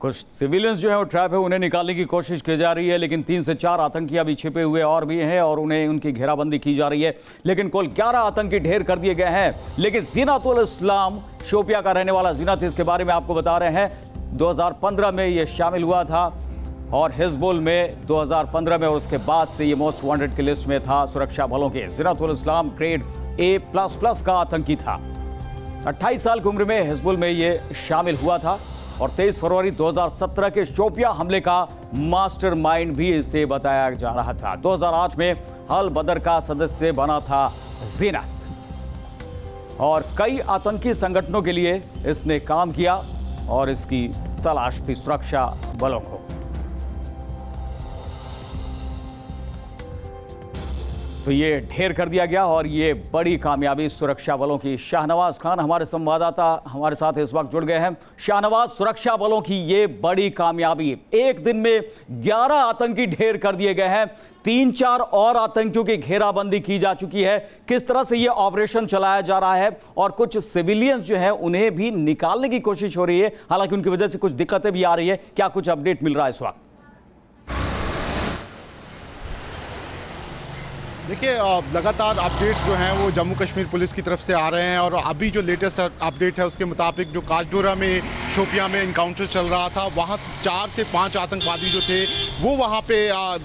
कुछ सिविलियंस जो है वो ट्रैप है, उन्हें निकालने की कोशिश की जा रही है, लेकिन 3 से 4 आतंकी अभी छिपे हुए और भी हैं और उन्हें उनकी घेराबंदी की जा रही है। लेकिन कुल 11 आतंकी ढेर कर दिए गए हैं। लेकिन ज़ीनतुल इस्लाम शोपिया का रहने वाला ज़ीनत, इसके बारे में आपको बता रहे हैं। 2015 में ये शामिल हुआ था और हिजबुल में 2015 में, और उसके बाद से ये मोस्ट वांटेड की लिस्ट में था सुरक्षा बलों के। ज़ीनतुल इस्लाम ग्रेड A++ का आतंकी था। 28 साल की उम्र में हिजबुल में ये शामिल हुआ था और 23 फरवरी 2017 के शोपिया हमले का मास्टरमाइंड भी इसे बताया जा रहा था। 2008 में अल बदर का सदस्य बना था ज़ीनत और कई आतंकी संगठनों के लिए इसने काम किया और इसकी तलाश थी सुरक्षा बलों को। तो ये ढेर कर दिया गया और ये बड़ी कामयाबी सुरक्षा बलों की। शाहनवाज खान हमारे संवाददाता हमारे साथ इस वक्त जुड़ गए हैं। शाहनवाज, सुरक्षा बलों की ये बड़ी कामयाबी, एक दिन में 11 आतंकी ढेर कर दिए गए हैं, 3-4 और आतंकियों की घेराबंदी की जा चुकी है। किस तरह से ये ऑपरेशन चलाया जा रहा है और कुछ सिविलियंस जो है उन्हें भी निकालने की कोशिश हो रही है, हालांकि उनकी वजह से कुछ दिक्कतें भी आ रही है। क्या कुछ अपडेट मिल रहा है इस वक्त? देखिए, लगातार अपडेट्स जो हैं वो जम्मू कश्मीर पुलिस की तरफ से आ रहे हैं और अभी जो लेटेस्ट अपडेट है उसके मुताबिक जो काजडोरा में शोपिया में इनकाउंटर चल रहा था, वहाँ 4 से 5 आतंकवादी जो थे वो वहाँ पे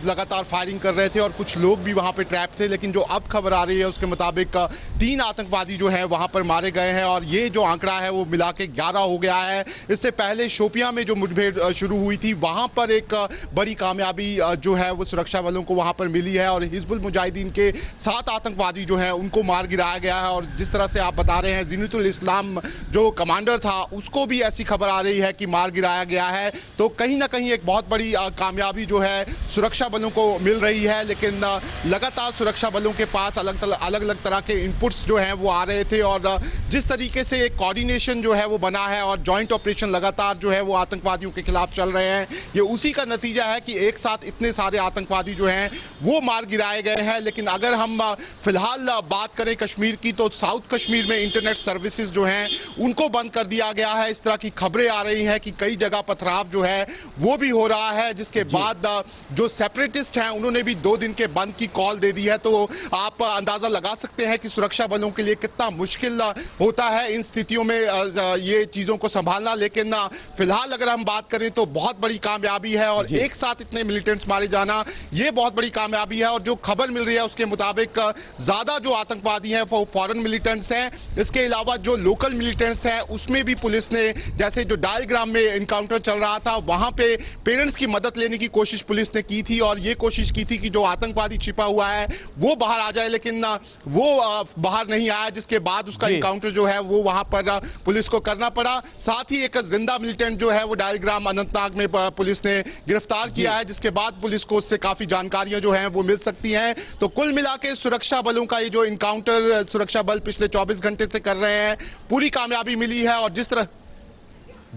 लगातार फायरिंग कर रहे थे और कुछ लोग भी वहाँ पे ट्रैप थे। लेकिन जो अब खबर आ रही है उसके मुताबिक 3 आतंकवादी जो हैं वहाँ पर मारे गए हैं और ये जो आंकड़ा है वो मिला के 11 हो गया है। इससे पहले शोपिया में जो मुठभेड़ शुरू हुई थी वहाँ पर एक बड़ी कामयाबी जो है वो सुरक्षा बलों को वहाँ पर मिली है और हिजबुल मुजाहिदीन के 7 आतंकवादी जो हैं उनको मार गिराया गया है। और जिस तरह से आप बता रहे हैं, ज़ीनतुल इस्लाम जो कमांडर था उसको भी ऐसी खबर आ रही है कि मार गिराया गया है। तो कहीं ना कहीं एक बहुत बड़ी कामयाबी जो है सुरक्षा बलों को मिल रही है। लेकिन लगातार सुरक्षा बलों के पास अलग अलग तरह के इनपुट्स जो हैं वो आ रहे थे और जिस तरीके से एक कोऑर्डिनेशन जो है वो बना है और जॉइंट ऑपरेशन लगातार जो है वो आतंकवादियों के खिलाफ चल रहे हैं, ये उसी का नतीजा है कि एक साथ इतने सारे आतंकवादी जो हैं वो मार गिराए गए हैं। लेकिन अगर हम फिलहाल बात करें कश्मीर की, तो साउथ कश्मीर में इंटरनेट सर्विसेज जो हैं उनको बंद कर दिया गया है। इस तरह की खबरें आ रही हैं कि कई जगह पथराव जो है वो भी हो रहा है, जिसके बाद जो सेपरेटिस्ट हैं उन्होंने भी 2 दिन के बंद की कॉल दे दी है। तो आप अंदाज़ा लगा सकते हैं कि सुरक्षा बलों के लिए कितना मुश्किल होता है इन स्थितियों में ये चीज़ों को संभालना। लेकिन फिलहाल अगर हम बात करें तो बहुत बड़ी कामयाबी है और एक साथ इतने मिलिटेंट्स मारे जाना ये बहुत बड़ी कामयाबी है। और जो खबर मिल रही है उसके मुताबिक ज़्यादा जो आतंकवादी हैं वो फॉरेन मिलिटेंट्स हैं। इसके अलावा जो लोकल मिलिटेंट्स हैं उसमें भी पुलिस ने, जैसे जो डायलग्राम में इनकाउंटर चल रहा था वहाँ पे पेरेंट्स की मदद लेने की कोशिश पुलिस ने की थी और ये कोशिश की थी कि जो आतंकवादी छिपा हुआ है वो बाहर आ जाए, लेकिन वो बाहर नहीं आया, जिसके बाद उसका इनकाउंटर जो है वो वहाँ पर पुलिस को करना पड़ा। साथ ही एक जिंदा मिलिटेंट जो है वो डायलग्राम अनंतनाग में पुलिस ने गिरफ्तार किया है, जिसके बाद पुलिस को उससे काफ़ी जानकारियाँ जो हैं वो मिल सकती हैं। तो कुल मिला के सुरक्षा बलों का ये जो इनकाउंटर सुरक्षा बल पिछले 24 घंटे से कर रहे हैं, पूरी कामयाबी मिली है। और जिस तरह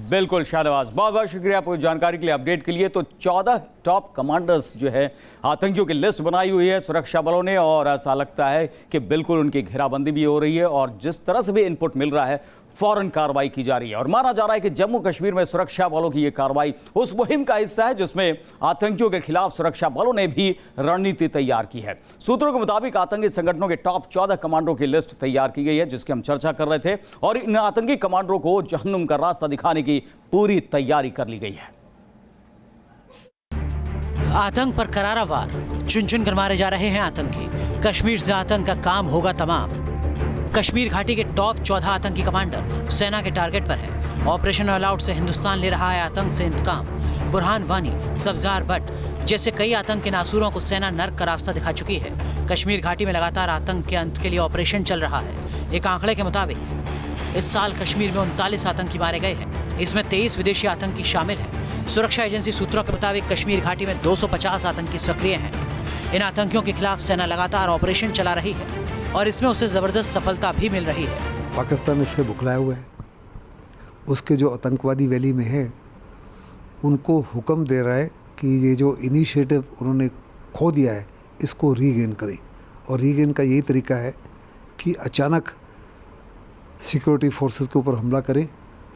बिल्कुल शाहनवाज, बहुत बहुत शुक्रिया पूरी जानकारी के लिए, अपडेट के लिए। तो 14 टॉप कमांडर्स जो है आतंकियों की लिस्ट बनाई हुई है सुरक्षा बलों ने और ऐसा लगता है कि बिल्कुल उनकी घेराबंदी भी हो रही है और जिस तरह से भी इनपुट मिल रहा है फौरन कार्रवाई की जा रही है। और माना जा रहा है कि जम्मू कश्मीर में सुरक्षा बलों की यह कार्रवाई उस मुहिम का हिस्सा है जिसमें आतंकियों के खिलाफ सुरक्षा बलों ने भी रणनीति तैयार की है। सूत्रों के मुताबिक आतंकी संगठनों के टॉप 14 कमांडरों की लिस्ट तैयार की गई है, जिसकी हम चर्चा कर रहे थे, और इन आतंकी कमांडरों को जहन्नुम का रास्ता दिखाने की पूरी तैयारी कर ली गई है। आतंक पर करारा वार, चुन चुन कर मारे जा रहे हैं आतंकी। कश्मीर से आतंक का काम होगा तमाम। कश्मीर घाटी के टॉप 14 आतंकी कमांडर सेना के टारगेट पर है। ऑपरेशन ऑल आउट से हिंदुस्तान ले रहा है आतंक से इंतकाम। बुरहान वानी, सब्जार भट्ट जैसे कई आतंक के नासूरों को सेना नर्क का रास्ता दिखा चुकी है। कश्मीर घाटी में लगातार आतंक के अंत के लिए ऑपरेशन चल रहा है। एक आंकड़े के मुताबिक इस साल कश्मीर में 39 आतंकी मारे गए हैं, इसमें 23 विदेशी आतंकी शामिल हैं। सुरक्षा एजेंसी सूत्रों के मुताबिक कश्मीर घाटी में 250 आतंकी सक्रिय हैं। इन आतंकियों के खिलाफ सेना लगातार ऑपरेशन चला रही है और इसमें उसे जबरदस्त सफलता भी मिल रही है। पाकिस्तान इससे बुखलाया हुआ है, उसके जो आतंकवादी वैली में है उनको हुक्म दे रहा है कि ये जो इनिशिएटिव उन्होंने खो दिया है इसको रीगेन करें। और रीगेन का यही तरीका है कि अचानक सिक्योरिटी फोर्सेस के ऊपर हमला करें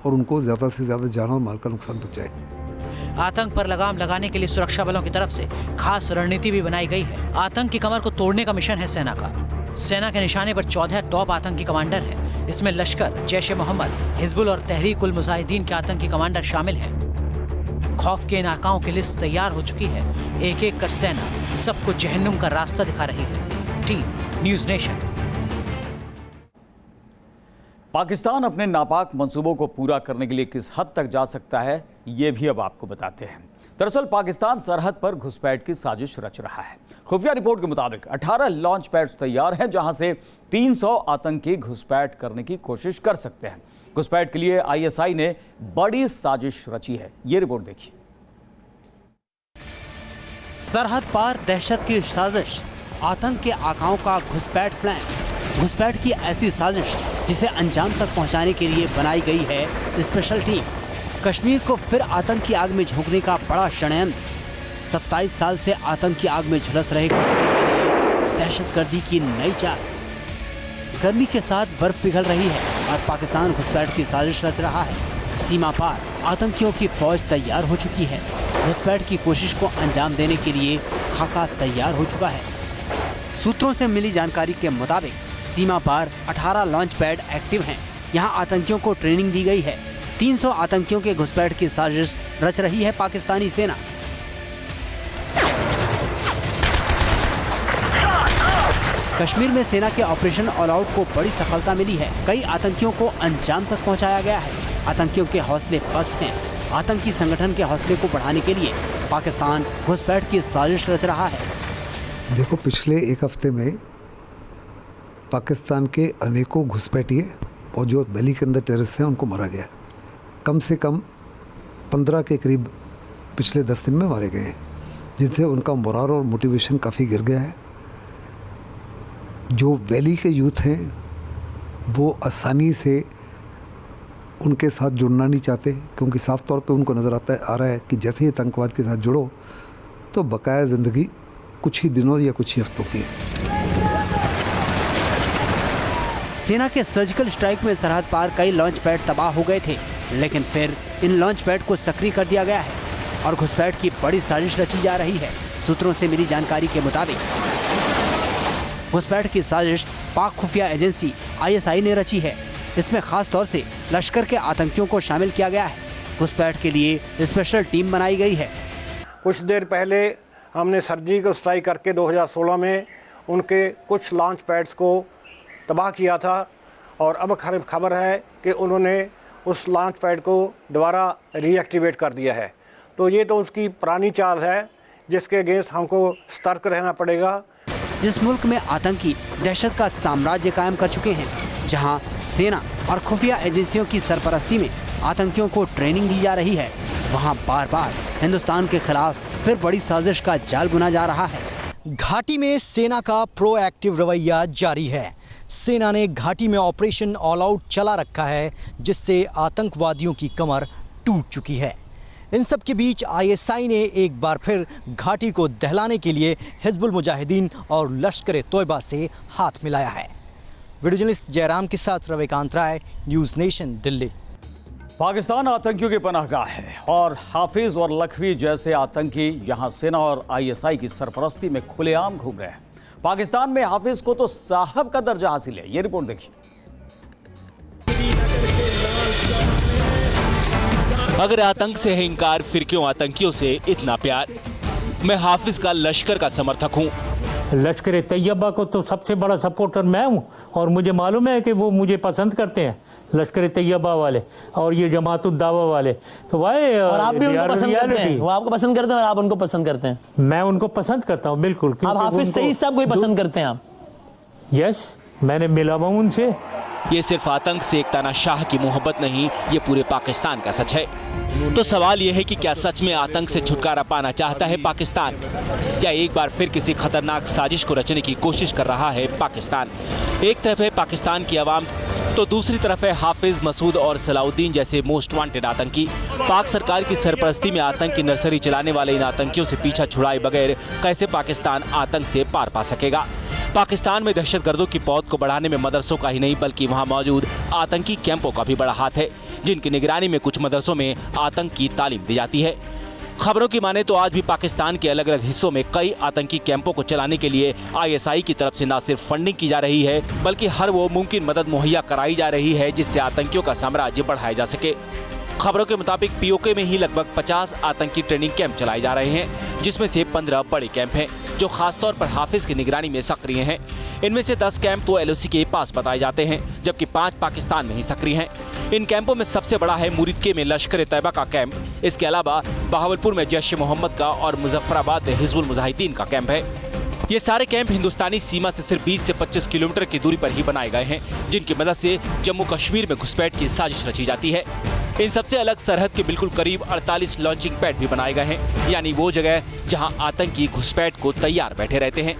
और उनको ज़्यादा से ज़्यादा जान और माल का नुकसान पहुँचाए। आतंक पर लगाम लगाने के लिए सुरक्षा बलों की तरफ से खास रणनीति भी बनाई गई है। आतंक की कमर को तोड़ने का मिशन है सेना का। सेना के निशाने पर 14 टॉप आतंकी कमांडर हैं। इसमें लश्कर, जैश ए मोहम्मद, हिजबुल और तहरीक उल मुजाहिदीन के आतंकी कमांडर शामिल हैं। खौफ के इलाकों की लिस्ट तैयार हो चुकी है। एक एक कर सेना सबको जहन्नुम का रास्ता दिखा रही है। Team news nation. पाकिस्तान अपने नापाक मंसूबों को पूरा करने के लिए किस हद तक जा सकता है, ये भी अब आपको बताते हैं। दरअसल पाकिस्तान सरहद पर घुसपैठ की साजिश रच रहा है। खुफिया रिपोर्ट के मुताबिक 18 लॉन्च पैड्स तैयार हैं, जहां से 300 आतंकी घुसपैठ करने की कोशिश कर सकते हैं। घुसपैठ के लिए ISI ने बड़ी साजिश रची है। ये रिपोर्ट देखिए। सरहद पार दहशत की साजिश, आतंक के आकाओं का घुसपैठ प्लान। घुसपैठ की ऐसी साजिश जिसे अंजाम तक पहुंचाने के लिए बनाई गई है स्पेशल टीम। कश्मीर को फिर आतंक की आग में झोंकने का बड़ा षड्यंत्र। 27 साल से आतंक की आग में झुलस रहे कश्मीर के लिए दहशतगर्दी की नई चाल। गर्मी के साथ बर्फ पिघल रही है और पाकिस्तान घुसपैठ की साजिश रच रहा है। सीमा पार आतंकियों की फौज तैयार हो चुकी है। घुसपैठ की कोशिश को अंजाम देने के लिए खाका तैयार हो चुका है। सूत्रों से मिली जानकारी के मुताबिक सीमा पार 18 लॉन्च पैड एक्टिव हैं। यहां आतंकियों को ट्रेनिंग दी गई है। 300 आतंकियों के घुसपैठ की साजिश रच रही है पाकिस्तानी सेना। कश्मीर में सेना के ऑपरेशन ऑल आउट को बड़ी सफलता मिली है। कई आतंकियों को अंजाम तक पहुंचाया गया है। आतंकियों के हौसले पस्त हैं। आतंकी संगठन के हौसले को बढ़ाने के लिए पाकिस्तान घुसपैठ की साजिश रच रहा है। देखो, पिछले एक हफ्ते में पाकिस्तान के अनेकों घुसपैठिए और जो वैली के अंदर टेररिस्ट हैं उनको मारा गया। कम से कम 15 के करीब पिछले 10 दिन में मारे गए हैं, जिनसे उनका मोराल और मोटिवेशन काफ़ी गिर गया है। जो वैली के यूथ हैं वो आसानी से उनके साथ जुड़ना नहीं चाहते, क्योंकि साफ तौर पे उनको नज़र आ रहा है कि जैसे ही आतंकवाद के साथ जुड़ो तो बकाया ज़िंदगी कुछ ही दिनों या कुछ ही हफ्तों की है। सेना के सर्जिकल स्ट्राइक में सरहद पार कई लॉन्च पैड तबाह हो गए थे, लेकिन फिर इन लॉन्च पैड को सक्रिय कर दिया गया है और घुसपैठ की बड़ी साजिश रची जा रही है। सूत्रों से मिली जानकारी के मुताबिक घुसपैठ की साजिश पाक खुफिया एजेंसी ISI ने रची है। इसमें खास तौर से लश्कर के आतंकियों को शामिल किया गया है। घुसपैठ के लिए स्पेशल टीम बनाई गई है। कुछ देर पहले हमने सर्जिकल स्ट्राइक करके 2016 में उनके कुछ लॉन्च पैड्स को तबाह किया था और अब खबर है कि उन्होंने उस लॉन्च पैड को दोबारा रीएक्टिवेट कर दिया है। तो ये तो उसकी पुरानी चाल है जिसके अगेंस्ट हमको सतर्क रहना पड़ेगा। जिस मुल्क में आतंकी दहशत का साम्राज्य कायम कर चुके हैं, जहां सेना और खुफिया एजेंसियों की सरपरस्ती में आतंकियों को ट्रेनिंग दी जा रही है, वहां बार बार हिंदुस्तान के खिलाफ फिर बड़ी साजिश का जाल बुना जा रहा है। घाटी में सेना का प्रोएक्टिव रवैया जारी है। सेना ने घाटी में ऑपरेशन ऑल आउट चला रखा है, जिससे आतंकवादियों की कमर टूट चुकी है। इन सब के बीच ISI ने एक बार फिर घाटी को दहलाने के लिए हिजबुल मुजाहिदीन और लश्कर तोयबा से हाथ मिलाया है। वीडियो जर्नलिस्ट जयराम के साथ रविकांत राय, न्यूज़ नेशन, दिल्ली। पाकिस्तान आतंकियों की पनाहगाह है और हाफिज और लखवी जैसे आतंकी यहां सेना और ISI की सरपरस्ती में खुलेआम घूम रहे हैं। पाकिस्तान में हाफिज को तो साहब का दर्जा हासिल है। ये रिपोर्ट देखिए। अगर आतंक से है इंकार, फिर क्यों आतंकियों से इतना प्यार। मैं हाफिज का लश्कर का समर्थक हूँ। लश्कर तैयबा को तो सबसे बड़ा सपोर्टर मैं हूँ और मुझे मालूम है कि वो मुझे पसंद करते हैं, लश्कर तैयबा वाले और ये जमातुद दावा वाले। तो भाई और आप भी उनको पसंद करते हैं, वो आपको पसंद करते हैं और आप उनको पसंद करते हैं। मैं उनको पसंद करता हूँ, बिल्कुल। आप हाफिज सईद साहब को ही पसंद करते हैं आप? यस, मैंने मिला हूँ उनसे। ये सिर्फ आतंक से एक तानाशाह की मोहब्बत नहीं, ये पूरे पाकिस्तान का सच है। तो सवाल ये है कि क्या सच में आतंक से छुटकारा पाना चाहता है पाकिस्तान, या एक बार फिर किसी खतरनाक साजिश को रचने की कोशिश कर रहा है पाकिस्तान। एक तरफ है पाकिस्तान की आवाम, तो दूसरी तरफ है हाफिज, मसूद और सलाउद्दीन जैसे मोस्ट वांटेड आतंकी। पाक सरकार की सरपरस्ती में आतंक की नर्सरी चलाने वाले इन आतंकियों से पीछा छुड़ाए बगैर कैसे पाकिस्तान आतंक से पार पा सकेगा। पाकिस्तान में दहशतगर्दों की पौध को बढ़ाने में मदरसों का ही नहीं बल्कि वहां मौजूद आतंकी कैंपों का भी बड़ा हाथ है, जिनकी निगरानी में कुछ मदरसों में आतंक की तालीम दी जाती है। खबरों की माने तो आज भी पाकिस्तान के अलग अलग हिस्सों में कई आतंकी कैंपों को चलाने के लिए ISI की तरफ से न सिर्फ फंडिंग की जा रही है, बल्कि हर वो मुमकिन मदद मुहैया कराई जा रही है जिससे आतंकियों का साम्राज्य बढ़ाया जा सके। खबरों के मुताबिक POK में ही लगभग 50 आतंकी ट्रेनिंग कैंप चलाए जा रहे हैं, जिसमें से 15 बड़े कैंप हैं जो खासतौर पर हाफिज की निगरानी में सक्रिय हैं। इनमें से 10 कैंप तो LOC के पास बताए जाते हैं, जबकि 5 पाकिस्तान में ही सक्रिय हैं। इन कैंपों में सबसे बड़ा है मुरीदके में लश्कर तैयबा का कैंप। इसके अलावा बहावलपुर में जैश ए मोहम्मद का और मुजफ्फराबाद में हिजबुल मुजाहिदीन का कैंप है। ये सारे कैंप हिंदुस्तानी सीमा से सिर्फ 20 से 25 किलोमीटर की दूरी पर ही बनाए गए हैं, जिनकी मदद से जम्मू कश्मीर में घुसपैठ की साजिश रची जाती है। इन सबसे अलग सरहद के बिल्कुल करीब 48 लॉन्चिंग पैड भी बनाए गए हैं, यानी वो जगह जहां आतंकी घुसपैठ को तैयार बैठे रहते हैं।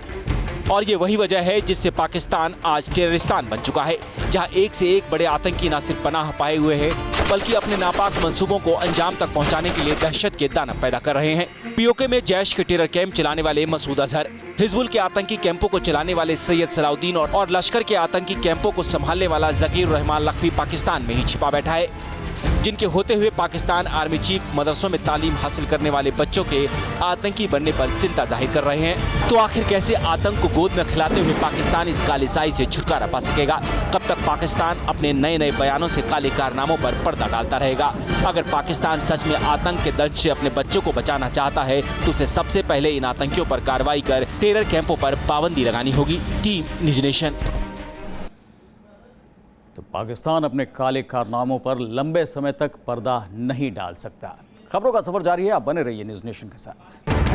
और ये वही वजह है जिससे पाकिस्तान आज टेररिस्तान बन चुका है, जहां एक से एक बड़े आतंकी न सिर्फ पनाह पाए हुए हैं, बल्कि अपने नापाक मंसूबों को अंजाम तक पहुंचाने के लिए दहशत के दानव पैदा कर रहे हैं। POK में जैश के टेरर कैंप चलाने वाले मसूद अजहर, हिजबुल के आतंकी कैंपों को चलाने वाले सैयद सलाउद्दीन और लश्कर के आतंकी कैंपों को संभालने वाला जकीर रहमान लखवी पाकिस्तान में ही छिपा बैठा है, जिनके होते हुए पाकिस्तान आर्मी चीफ मदरसों में तालीम हासिल करने वाले बच्चों के आतंकी बनने पर चिंता जाहिर कर रहे हैं। तो आखिर कैसे आतंक को गोद में खिलाते हुए पाकिस्तान इस काली साई से छुटकारा पा सकेगा? कब तक पाकिस्तान अपने नए नए बयानों से काले कारनामों पर पर्दा डालता रहेगा? अगर पाकिस्तान सच में आतंक के दंश से अपने बच्चों को बचाना चाहता है तो उसे सबसे पहले इन आतंकियों पर कार्रवाई कर टेरर कैंपों पर पाबंदी लगानी होगी। Team news nation. तो पाकिस्तान अपने काले कारनामों पर लंबे समय तक पर्दा नहीं डाल सकता। खबरों का सफर जारी है, आप बने रहिए न्यूज़ नेशन के साथ।